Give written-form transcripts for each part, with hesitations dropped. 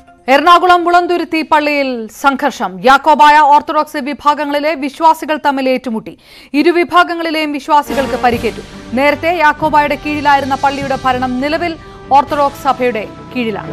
എറണാകുളം മുളന്തുരുത്തി പള്ളിയിൽ സംഘർഷം. യാക്കോബായ ഓർത്തഡോക്സ് വിഭാഗങ്ങളിലെ വിശ്വാസികൾ തമ്മിൽ ഏറ്റുമുട്ടി. ഇരുവിഭാഗങ്ങളിലെയും വിശ്വാസികൾക്ക് പരിക്കേറ്റു. നേരത്തെ യാക്കോബായുടെ കീഴിലായിരുന്ന പള്ളിയുടെ ഭരണം നിലവിൽ ഓർത്തഡോക്സ് സഭയുടെ കീഴിലാണ്.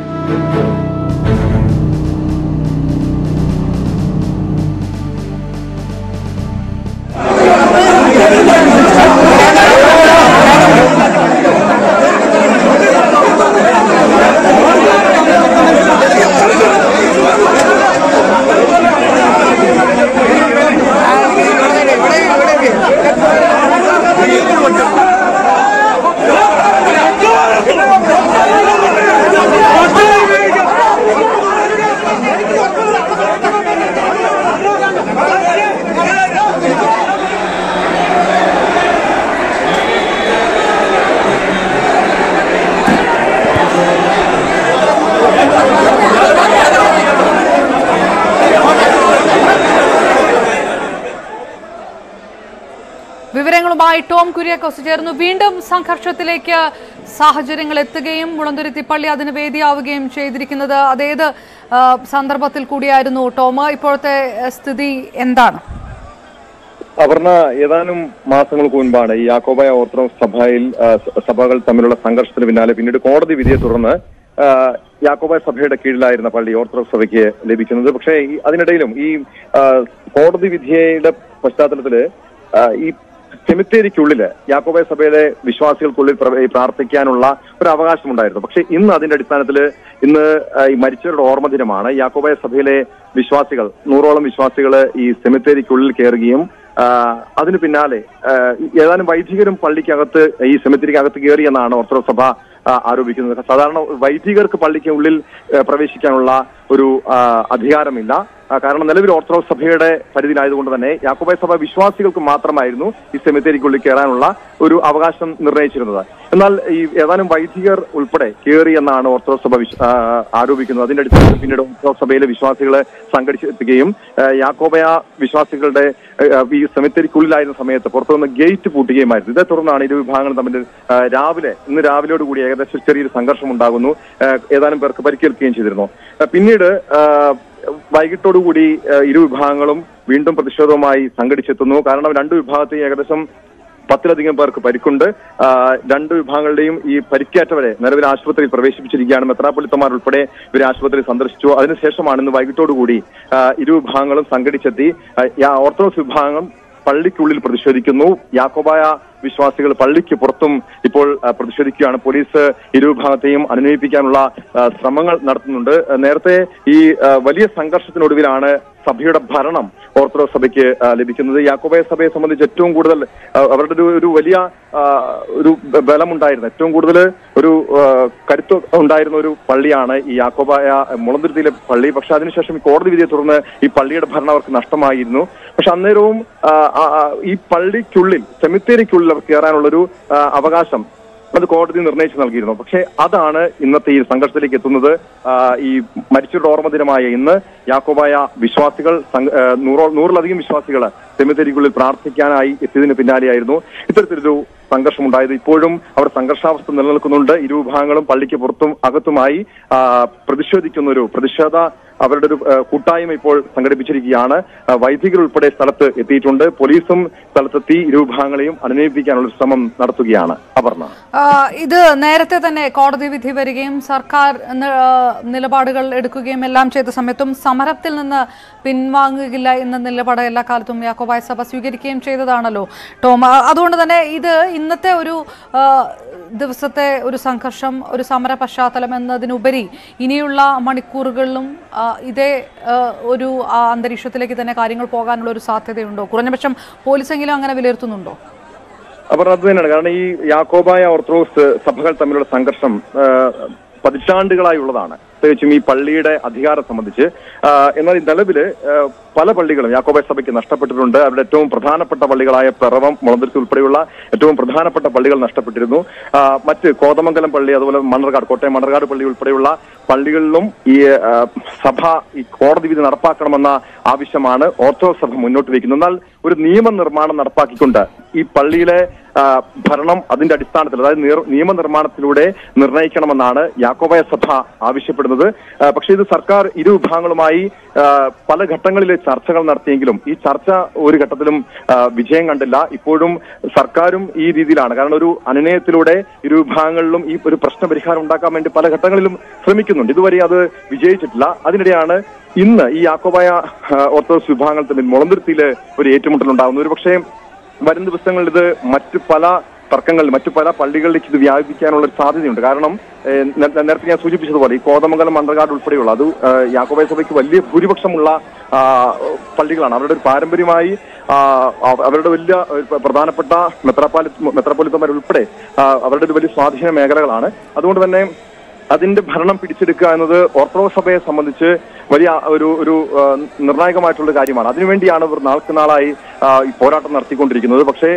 വിവരങ്ങളുമായി ടോം കുര്യാക്കോസ് ചേർന്നു. വീണ്ടും സംഘർഷത്തിലേക്ക് സാഹചര്യങ്ങൾ എത്തുകയും മുളന്തുരുത്തി പള്ളി അതിന് വേദിയാവുകയും ചെയ്തിരിക്കുന്നത് അതേത് സന്ദർഭത്തിൽ കൂടിയായിരുന്നു ടോം? ഇപ്പോഴത്തെ സ്ഥിതി എന്താണ്? അപർണ, ഏതാനും മാസങ്ങൾക്ക് മുൻപാണ് ഈ യാക്കോബായ ഓർത്തഡോക്സ് സഭകൾ തമ്മിലുള്ള സംഘർഷത്തിന് പിന്നാലെ പിന്നീട് കോടതി വിധിയെ തുടർന്ന് യാക്കോബായ സഭയുടെ കീഴിലായിരുന്ന പള്ളി ഓർത്തഡോക്സ് സഭയ്ക്ക് ലഭിക്കുന്നത്. പക്ഷേ അതിനിടയിലും ഈ കോടതി വിധിയുടെ പശ്ചാത്തലത്തില് ഈ സെമിത്തേരിക്കുള്ളില് യാക്കോബായ സഭയിലെ വിശ്വാസികൾക്കുള്ളിൽ പ്രാർത്ഥിക്കാനുള്ള ഒരു അവകാശമുണ്ടായിരുന്നു. പക്ഷെ ഇന്ന് അതിന്റെ അടിസ്ഥാനത്തില് ഇന്ന് ഈ മരിച്ചവരുടെ ഓർമ്മ ദിനമാണ്. യാക്കോബായ സഭയിലെ വിശ്വാസികൾ 100ഓളം വിശ്വാസികള് ഈ സെമിത്തേരിക്കുള്ളിൽ കയറുകയും അതിനു പിന്നാലെ ഏതാനും വൈദികരും പള്ളിക്കകത്ത് ഈ സെമിത്തേരിക്കകത്ത് കയറിയെന്നാണ് ഓർത്തഡോക്സ് സഭ ആരോപിക്കുന്നത്. സാധാരണ വൈദികർക്ക് പള്ളിക്ക് ഉള്ളിൽ പ്രവേശിക്കാനുള്ള ഒരു അധികാരമില്ല. കാരണം നിലവിൽ ഓർത്തഡോക്സ് സഭയുടെ പരിധിയിലായതുകൊണ്ട് തന്നെ യാക്കോബായ സഭ വിശ്വാസികൾക്ക് മാത്രമായിരുന്നു ഈ സെമിത്തേരിക്കുള്ളിൽ കയറാനുള്ള ഒരു അവകാശം നിർണയിച്ചിരുന്നത്. എന്നാൽ ഈ ഏതാനും വൈദികർ ഉൾപ്പെടെ കയറി എന്നാണ് ഓർത്തഡോക്സ് സഭ ആരോപിക്കുന്നത്. അതിന്റെ അടിസ്ഥാനത്തിൽ പിന്നീട് ഓർത്തഡോക്സ് സഭയിലെ വിശ്വാസികളെ സംഘടിച്ചെത്തുകയും യാക്കോബായ വിശ്വാസികളുടെ ഈ സെമിത്തേരിക്കുള്ളിലായിരുന്ന സമയത്ത് പുറത്തുനിന്ന് ഗേറ്റ് പൂട്ടുകയുമായിരുന്നു. ഇതേ തുടർന്നാണ് ഇരു വിഭാഗങ്ങളും തമ്മിൽ ഇന്ന് രാവിലെയോടുകൂടി ഏകദേശം ചെറിയൊരു സംഘർഷം ഉണ്ടാകുന്നു. ഏതാനും പേർക്ക് പരിക്കേൽക്കുകയും ചെയ്തിരുന്നു. പിന്നീട് വൈകിട്ടോടുകൂടി ഇരു വിഭാഗങ്ങളും വീണ്ടും പ്രതിഷേധവുമായി സംഘടിച്ചെത്തുന്നു. കാരണം രണ്ടു വിഭാഗത്തെയും ഏകദേശം 10ലധികം പേർക്ക് പരിക്കുണ്ട്. രണ്ടു വിഭാഗങ്ങളുടെയും ഈ പരിക്കേറ്റവരെ നിലവിൽ ആശുപത്രിയിൽ പ്രവേശിപ്പിച്ചിരിക്കുകയാണ്. മെത്രാപ്പൊലീത്തമാർ ഉൾപ്പെടെ ഇവരെ ആശുപത്രിയിൽ സന്ദർശിച്ചു. അതിനുശേഷമാണ് ഇന്ന് വൈകിട്ടോടുകൂടി ഇരു വിഭാഗങ്ങളും സംഘടിച്ചെത്തി. ഓർത്തഡോക്സ് വിഭാഗം പള്ളിക്കുള്ളിൽ പ്രതിഷേധിക്കുന്നു. യാക്കോബായ വിശ്വാസികൾ പള്ളിക്ക് പുറത്തും ഇപ്പോൾ പ്രതിഷേധിക്കുകയാണ്. പോലീസ് ഇരുവിഭാഗത്തെയും അനുനയിപ്പിക്കാനുള്ള ശ്രമങ്ങൾ നടത്തുന്നുണ്ട്. നേരത്തെ ഈ വലിയ സംഘർഷത്തിനൊടുവിലാണ് സഭയുടെ ഭരണം ഓർത്തഡോക്സ് സഭയ്ക്ക് ലഭിക്കുന്നത്. യാക്കോബായ സഭയെ സംബന്ധിച്ച് ഏറ്റവും കൂടുതൽ അവരുടെ ഒരു വലിയ ഒരു ബലമുണ്ടായിരുന്ന, ഏറ്റവും കൂടുതൽ ഒരു കരുത്ത് ഉണ്ടായിരുന്ന ഒരു പള്ളിയാണ് ഈ യാക്കോബായ മുളന്തുരുത്തിയിലെ പള്ളി. പക്ഷെ അതിനുശേഷം ഈ കോടതി വിധിയെ തുടർന്ന് ഈ പള്ളിയുടെ ഭരണം അവർക്ക് നഷ്ടമായിരുന്നു. പക്ഷെ അന്നേരവും ഈ പള്ളിക്കുള്ളിൽ സെമിത്തേരിക്കുള്ളിൽ അവർക്ക് കയറാനുള്ളൊരു അവകാശം അത് കോടതി നിർണയിച്ചു നൽകിയിരുന്നു. പക്ഷെ അതാണ് ഇന്നത്തെ ഈ സംഘർഷത്തിലേക്ക് എത്തുന്നത്. ഈ മരിച്ചവരുടെ ഓർമ്മ ദിനമായ ഇന്ന് യാക്കോബായ വിശ്വാസികൾ 100ലധികം വിശ്വാസികൾ സെമിത്തേരിക്കുള്ളിൽ പ്രാർത്ഥിക്കാനായി എത്തിയതിന് പിന്നാലെയായിരുന്നു ഇത്തരത്തിലൊരു സംഘർഷമുണ്ടായത്. ഇപ്പോഴും അവിടെ സംഘർഷാവസ്ഥ നിലനിൽക്കുന്നുണ്ട്. ഇരുവിഭാഗങ്ങളും പള്ളിക്ക് പുറത്തും അകത്തുമായി പ്രതിഷേധ അവരുടെ ഒരു കൂട്ടായ്മ ഇപ്പോൾ സംഘടിപ്പിച്ചിരിക്കുകയാണ്. വൈദികർ ഉൾപ്പെടെ സ്ഥലത്ത് എത്തിയിട്ടുണ്ട്. പോലീസും സ്ഥലത്തെത്തി ഇരുവിഭാഗങ്ങളെയും അനുനയിപ്പിക്കാനുള്ള ശ്രമം നടത്തുകയാണ്. അപർണ, ഇത് നേരത്തെ തന്നെ കോടതി വിധി വരികയും സർക്കാർ നിലപാടുകൾ എടുക്കുകയും എല്ലാം ചെയ്ത സമയത്തും സമരത്തിൽ നിന്ന് പിൻവാങ്ങുകയില്ല എന്ന നിലപാട് എല്ലാ കാലത്തും യാക്കോബായ സഭ സ്വീകരിക്കുകയും ചെയ്തതാണല്ലോ ടോം. അതുകൊണ്ട് തന്നെ ഇത് ഇന്നത്തെ ഒരു ദിവസത്തെ ഒരു സംഘർഷം, ഒരു സമര പശ്ചാത്തലം എന്നതിനുപരി ഇനിയുള്ള മണിക്കൂറുകളിലും ഇതേ ഒരു അന്തരീക്ഷത്തിലേക്ക് തന്നെ കാര്യങ്ങൾ പോകാനുള്ള ഒരു സാധ്യതയുണ്ടോ? കുറഞ്ഞപക്ഷം പോലീസെങ്കിലും അങ്ങനെ വിലയിരുത്തുന്നുണ്ടോ? അപ്പോൾ അത് തന്നെയാണ്. കാരണം ഈ യാക്കോബായ ഓർത്തഡോക്സ് സഭകൾ തമ്മിലുള്ള സംഘർഷം പതിറ്റാണ്ടുകളായുള്ളതാണ്, പ്രത്യേകിച്ചും ഈ പള്ളിയുടെ അധികാരം സംബന്ധിച്ച്. എന്നാൽ ഈ നിലവില് പല പള്ളികളും യാക്കോബായ സഭയ്ക്ക് നഷ്ടപ്പെട്ടിട്ടുണ്ട്. അവരുടെ ഏറ്റവും പ്രധാനപ്പെട്ട പള്ളികളായ പിറവം, മുളന്തുരുത്തി ഉൾപ്പെടെയുള്ള ഏറ്റവും പ്രധാനപ്പെട്ട പള്ളികൾ നഷ്ടപ്പെട്ടിരുന്നു. മറ്റ് കോതമംഗലം പള്ളി, അതുപോലെ കോട്ടയം മണ്ണർകാട് പള്ളി ഉൾപ്പെടെയുള്ള പള്ളികളിലും ഈ സഭ ഈ കോടതി വിധി നടപ്പാക്കണമെന്ന ആവശ്യമാണ് ഓർത്തഡോക്സ് സഭ മുന്നോട്ട് വയ്ക്കുന്നത്. എന്നാൽ ഒരു നിയമനിർമ്മാണം നടപ്പാക്കിക്കൊണ്ട് ഈ പള്ളിയിലെ ഭരണം അതിന്റെ അടിസ്ഥാനത്തിൽ, അതായത് നിയമനിർമ്മാണത്തിലൂടെ നിർണയിക്കണമെന്നാണ് യാക്കോബായ സഭ ആവശ്യപ്പെടുന്നത്. നടക്കുന്നത്. പക്ഷേ ഇത് സർക്കാർ ഇരു വിഭാഗങ്ങളുമായി പല ഘട്ടങ്ങളിൽ ചർച്ചകൾ നടത്തിയെങ്കിലും ഈ ചർച്ച ഒരു ഘട്ടത്തിലും വിജയം കണ്ടില്ല. ഇപ്പോഴും സർക്കാരും ഈ രീതിയിലാണ്. കാരണം ഒരു അനുനയത്തിലൂടെ ഇരു വിഭാഗങ്ങളിലും ഈ ഒരു പ്രശ്ന പരിഹാരം ഉണ്ടാക്കാൻ വേണ്ടി പല ഘട്ടങ്ങളിലും ശ്രമിക്കുന്നുണ്ട്. ഇതുവരെ അത് വിജയിച്ചിട്ടില്ല. അതിനിടെയാണ് ഇന്ന് ഈ യാക്കോബായ ഓർത്തഡോക്സ് വിഭാഗങ്ങൾ തമ്മിൽ മുളന്തുരുത്തിയിൽ ഒരു ഏറ്റുമുട്ടൽ ഉണ്ടാകുന്നു. ഒരു പക്ഷേ വരും ദിവസങ്ങളിൽ ഇത് മറ്റു പല തർക്കങ്ങളിൽ മറ്റു പല പള്ളികളിലേക്ക് ഇത് വ്യാപിപ്പിക്കാനുള്ള ഒരു സാധ്യതയുണ്ട്. കാരണം നേരത്തെ ഞാൻ സൂചിപ്പിച്ചതുപോലെ ഈ കോതമംഗലം മന്ത്രകാട് ഉൾപ്പെടെയുള്ള അത് യാക്കോബായ സഭയ്ക്ക് വലിയ ഭൂരിപക്ഷമുള്ള പള്ളികളാണ്. അവരുടെ ഒരു പാരമ്പര്യമായി അവരുടെ വലിയ പ്രധാനപ്പെട്ട മെത്രാപ്പോലിത്തമാർ ഉൾപ്പെടെ അവരുടെ ഒരു വലിയ സ്വാധീന മേഖലകളാണ്. അതുകൊണ്ട് തന്നെ അതിന്റെ ഭരണം പിടിച്ചെടുക്കുക എന്നത് ഓർത്തഡോക്സ് സഭയെ സംബന്ധിച്ച് വലിയ ഒരു നിർണായകമായിട്ടുള്ള കാര്യമാണ്. അതിനുവേണ്ടിയാണ് ഇവർ നാൾക്ക് നാളായി ഈ പോരാട്ടം നടത്തിക്കൊണ്ടിരിക്കുന്നത്. പക്ഷേ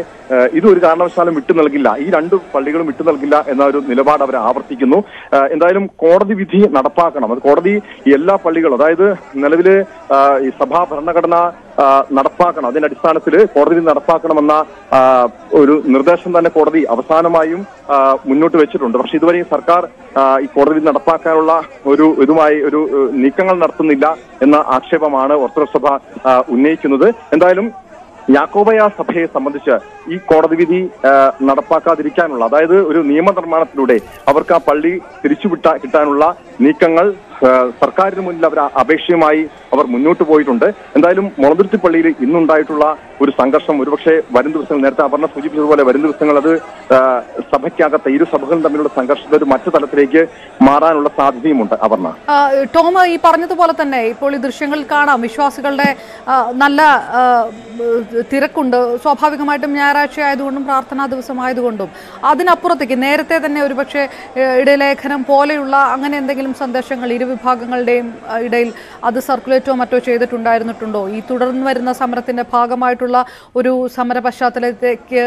ഇത് ഒരു കാരണവശാലും വിട്ടു നൽകില്ല, ഈ രണ്ട് പള്ളികളും വിട്ടു നൽകില്ല എന്ന ഒരു നിലപാട് അവർ ആവർത്തിക്കുന്നു. എന്തായാലും കോടതി വിധി നടപ്പാക്കണം. അത് കോടതി എല്ലാ പള്ളികളും, അതായത് നിലവില് ഈ സഭാ ഭരണഘടന നടപ്പാക്കണം, അതിന്റെ അടിസ്ഥാനത്തിൽ കോടതി നടപ്പാക്കണമെന്ന ഒരു നിർദ്ദേശം തന്നെ കോടതി അവസാനമായും മുന്നോട്ട് വെച്ചിട്ടുണ്ട്. പക്ഷെ ഇതുവരെ സർക്കാർ ഈ കോടതി നടപ്പാക്കാനുള്ള ഇതുമായി ഒരു നീക്കങ്ങൾ നടത്തുന്നില്ല എന്ന ആക്ഷേപമാണ് ഓർത്തഡോക്സ് സഭ ഉന്നയിക്കുന്നത്. എന്തായാലും യാക്കോബായ സഭയെ സംബന്ധിച്ച് ഈ കോടതി വിധി നടപ്പാക്കാതിരിക്കാനുള്ള, അതായത് ഒരു നിയമനിർമ്മാണത്തിലൂടെ അവർക്ക് ആ പള്ളി കിട്ടാനുള്ള നീക്കങ്ങൾ സർക്കാരിന് മുന്നിൽ അവർ അപേക്ഷയുമായി അവർ മുന്നോട്ട് പോയിട്ടുണ്ട്. എന്തായാലും മുളന്തുരുത്തി പള്ളിയിൽ ഇന്നുണ്ടായിട്ടുള്ള ഒരു സംഘർഷം ഒരുപക്ഷെ വരും ദിവസങ്ങൾ, നേരത്തെ അപർണ സൂചിപ്പിച്ചതുപോലെ വരും ദിവസങ്ങൾ അത് സഭയ്ക്കകത്ത് ഇരു സഭകളും തമ്മിലുള്ള സംഘർഷത്തെ ഒരു മറ്റു തലത്തിലേക്ക് മാറാനുള്ള സാധ്യതയുമുണ്ട്. അപർണ, ടോം ഈ പറഞ്ഞതുപോലെ തന്നെ ഇപ്പോൾ ഈ ദൃശ്യങ്ങളിൽ കാണാം വിശ്വാസികളുടെ നല്ല തിരക്കുണ്ട്. സ്വാഭാവികമായിട്ടും ഞായറാഴ്ച ആയതുകൊണ്ടും പ്രാർത്ഥനാ ദിവസമായതുകൊണ്ടും അതിനപ്പുറത്തേക്ക് നേരത്തെ തന്നെ ഒരുപക്ഷെ ഇടലേഖനം പോലെയുള്ള അങ്ങനെ എന്തെങ്കിലും സന്ദേശങ്ങൾ ഇരു വിഭാഗങ്ങളുടെയും ഇടയിൽ അത് സർക്കുലേറ്റോ മറ്റോ ചെയ്തിട്ടുണ്ടായിരുന്നിട്ടുണ്ടോ? ഈ തുടർന്ന് വരുന്ന സമരത്തിന്റെ ഭാഗമായിട്ടുള്ള ഒരു സമര പശ്ചാത്തലത്തിലേക്ക്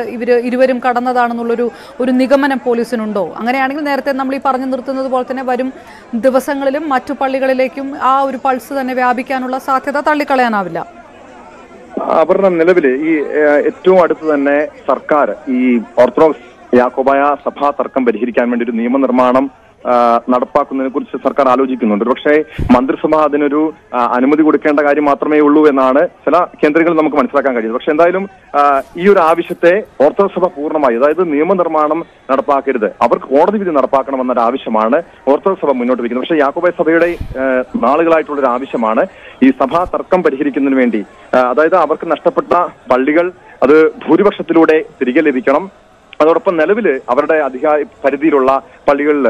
ഇരുവരും കടന്നതാണെന്നുള്ളൊരു നിഗമനം പോലീസിനുണ്ടോ? അങ്ങനെയാണെങ്കിൽ നേരത്തെ നമ്മൾ ഈ പറഞ്ഞു നിർത്തുന്നത് പോലെ തന്നെ വരും ദിവസങ്ങളിലും മറ്റു പള്ളികളിലേക്കും ആ ഒരു പൾസ് തന്നെ വ്യാപിക്കാനുള്ള സാധ്യത തള്ളിക്കളയാനാവില്ല. അപർണ, നിലവില് ഈ ഏറ്റവും അടുത്ത് തന്നെ സർക്കാർ ഈ ഓർത്തഡോക്സ് യാക്കോബായ സഭാ തർക്കം പരിഹരിക്കാൻ വേണ്ടി ഒരു നിയമനിർമ്മാണം നടപ്പാക്കുന്നതിനെ കുറിച്ച് സർക്കാർ ആലോചിക്കുന്നുണ്ട്. പക്ഷേ മന്ത്രിസഭ അതിനൊരു അനുമതി കൊടുക്കേണ്ട കാര്യം മാത്രമേ ഉള്ളൂ എന്നാണ് ചില കേന്ദ്രങ്ങളിൽ നമുക്ക് മനസ്സിലാക്കാൻ കഴിയുന്നത്. പക്ഷെ എന്തായാലും ഈ ഒരു ആവശ്യത്തെ ഓർത്തഡോക്സ് സഭ പൂർണ്ണമായി, അതായത് നിയമനിർമ്മാണം നടപ്പാക്കരുത്, അവർക്ക് കോടതി വിധി നടപ്പാക്കണമെന്നൊരു ആവശ്യമാണ് ഓർത്തഡോക്സ് സഭ മുന്നോട്ട് വയ്ക്കുന്നത്. പക്ഷേ യാക്കോബായ സഭയുടെ നാളുകളായിട്ടുള്ളൊരു ആവശ്യമാണ് ഈ സഭാ തർക്കം പരിഹരിക്കുന്നതിന് വേണ്ടി, അതായത് അവർക്ക് നഷ്ടപ്പെട്ട പള്ളികൾ അത് ഭൂരിപക്ഷത്തിലൂടെ തിരികെ ലഭിക്കണം. അതോടൊപ്പം നിലവില് അവരുടെ അധികാര പരിധിയിലുള്ള പള്ളികളിൽ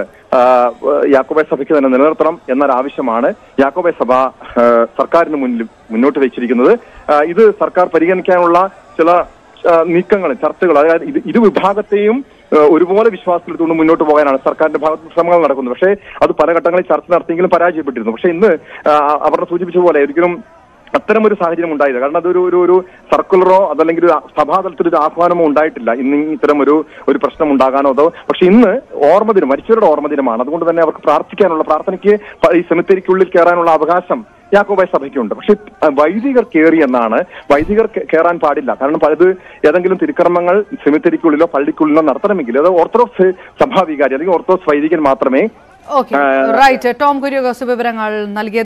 യാക്കോബായ സഭയ്ക്ക് തന്നെ നിലനിർത്തണം എന്നൊരാവശ്യമാണ് യാക്കോബായ സഭ സർക്കാരിന് മുന്നിൽ മുന്നോട്ട് വെച്ചിരിക്കുന്നത്. ഇത് സർക്കാർ പരിഗണിക്കാനുള്ള ചില നീക്കങ്ങൾ, ചർച്ചകൾ, അതായത് ഇരു വിഭാഗത്തെയും ഒരുപോലെ വിശ്വാസത്തിലെടുത്തുകൊണ്ട് മുന്നോട്ട് പോകാനാണ് സർക്കാരിന്റെ ഭാഗത്ത് ശ്രമങ്ങൾ നടക്കുന്നത്. പക്ഷേ അത് പല ഘട്ടങ്ങളിൽ ചർച്ച നടത്തിയെങ്കിലും പരാജയപ്പെട്ടിരുന്നു. പക്ഷെ ഇന്ന് അവർ സൂചിപ്പിച്ച പോലെ ഒരിക്കലും അത്തരം ഒരു സാഹചര്യം ഉണ്ടായില്ല. കാരണം അതൊരു സർക്കുലറോ അതല്ലെങ്കിൽ ഒരു സഭാതലത്തിലൊരു ആഹ്വാനമോ ഉണ്ടായിട്ടില്ല ഇന്ന് ഇത്തരം ഒരു പ്രശ്നം ഉണ്ടാകാനോ അതോ. പക്ഷെ ഇന്ന് ഓർമ്മദിനം, മരിച്ചവരുടെ ഓർമ്മദിനമാണ്. അതുകൊണ്ട് തന്നെ അവർക്ക് പ്രാർത്ഥനയ്ക്ക് ഈ സെമിത്തേരിക്കുള്ളിൽ കയറാനുള്ള അവകാശം യാക്കോബായ സഭയ്ക്കുണ്ട്. പക്ഷെ വൈദികർ കയറി എന്നാണ്, വൈദികർ കയറാൻ പാടില്ല. കാരണം അത് ഏതെങ്കിലും തിരുക്കർമ്മങ്ങൾ സെമിത്തേരിക്കുള്ളിലോ പള്ളിക്കുള്ളിലോ നടത്തണമെങ്കിൽ അത് ഓർത്തഡോക്സ് സഭാവികാരി അല്ലെങ്കിൽ ഓർത്തഡോക്സ് വൈദികൻ മാത്രമേ. Okay, right. ടോം കുര്യാക്കോസ് വിവരങ്ങൾ നൽകിയത്.